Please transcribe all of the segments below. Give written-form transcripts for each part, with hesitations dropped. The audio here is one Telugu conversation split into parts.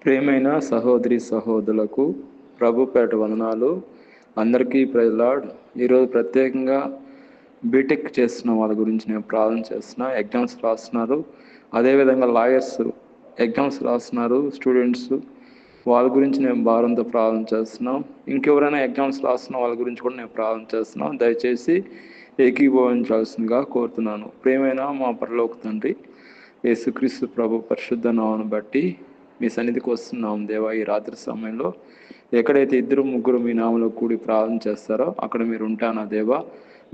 ప్రియమైన సహోదరి సహోదరులకు ప్రభుపేట వందనాలు. అందరికీ ప్రైజ్ లార్డ్. ఈరోజు ప్రత్యేకంగా బీటెక్ చేస్తున్న వాళ్ళ గురించి నేను ప్రార్థన చేస్తున్నా. ఎగ్జామ్స్ రాస్తున్నారు, అదేవిధంగా లాయర్స్ ఎగ్జామ్స్ రాస్తున్నారు స్టూడెంట్స్, వాళ్ళ గురించి నేను భారంతో ప్రార్థన చేస్తున్నాం. ఇంకెవరైనా ఎగ్జామ్స్ రాస్తున్న వాళ్ళ గురించి కూడా నేను ప్రార్థన చేస్తున్నాం. దయచేసి ఏకీభవించాల్సిందిగా కోరుతున్నాను. ప్రియమైన మా పరలోక తండ్రి, యేసుక్రీస్తు ప్రభు పరిశుద్ధ నామమును బట్టి మీ సన్నిధికి వస్తున్నాం దేవా. ఈ రాత్రి సమయంలో ఎక్కడైతే 2-3 మీ నామలో కూడి ప్రార్థన చేస్తారో అక్కడ మీరు ఉంటానా దేవా.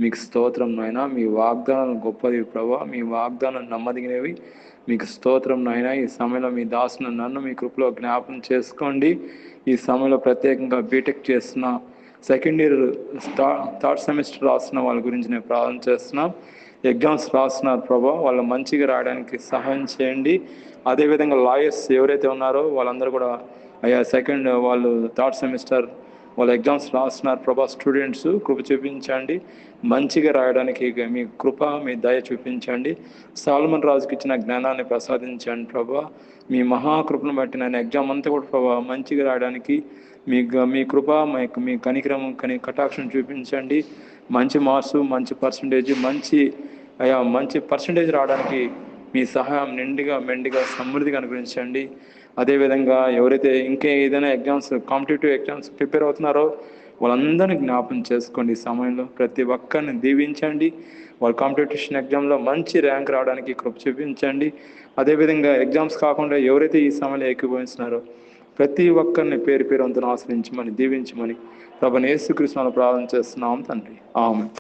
మీకు స్తోత్రం నాయన. మీ వాగ్దానం గొప్పది ప్రభా, మీ వాగ్దానం నమ్మదగినవి. మీకు స్తోత్రం నాయన. ఈ సమయంలో మీ దాసును నన్ను మీ కృపలో జ్ఞాపకం చేసుకోండి. ఈ సమయంలో ప్రత్యేకంగా బీటెక్ చేస్తున్న సెకండ్ ఇయర్ థర్డ్ సెమిస్టర్ రాస్తున్న వాళ్ళ గురించి నేను ప్రార్థన చేస్తున్నాం. ఎగ్జామ్స్ రాస్తున్నారు ప్రభా, వాళ్ళు మంచిగా రాయడానికి సహాయం చేయండి. అదేవిధంగా లాయర్స్ ఎవరైతే ఉన్నారో వాళ్ళందరూ కూడా వాళ్ళు థర్డ్ సెమిస్టర్ వాళ్ళ ఎగ్జామ్స్ రాస్తున్నారు ప్రభా. స్టూడెంట్స్ కృప చూపించండి, మంచిగా రాయడానికి మీ కృప మీ దయ చూపించండి. సాల్మన్ రాజుకి ఇచ్చిన జ్ఞానాన్ని ప్రసాదించండి ప్రభా. మీ మహాకృపను బట్టి నేను ఎగ్జామ్ అంతా కూడా ప్రభా మంచిగా రాయడానికి మీ కృప మీ కనికరం కటాక్షం చూపించండి. మంచి మార్క్స్, మంచి పర్సంటేజ్, మంచి పర్సంటేజ్ రావడానికి మీ సహాయం మెండుగా సమృద్ధిగా అనుగ్రహించండి. అదేవిధంగా ఎవరైతే ఏదైనా కాంపిటేటివ్ ఎగ్జామ్స్ ప్రిపేర్ అవుతున్నారో వాళ్ళందరినీ జ్ఞాపకం చేసుకోండి. ఈ సమయంలో ప్రతి ఒక్కరిని దీవించండి. వాళ్ళ కాంపిటీషన్ ఎగ్జామ్లో మంచి ర్యాంక్ రావడానికి కృప చూపించండి. అదేవిధంగా ఎగ్జామ్స్ కాకుండా ఎవరైతే ఈ సమయంలో ఏకీభవిస్తున్నారో ప్రతి ఒక్కరిని పేరు వంతున ఆశ్రయించమని దీవించమని ప్రభువైన యేసుక్రీస్తునామములో ప్రార్థన చేస్తున్నాం తండ్రి. ఆమేన్.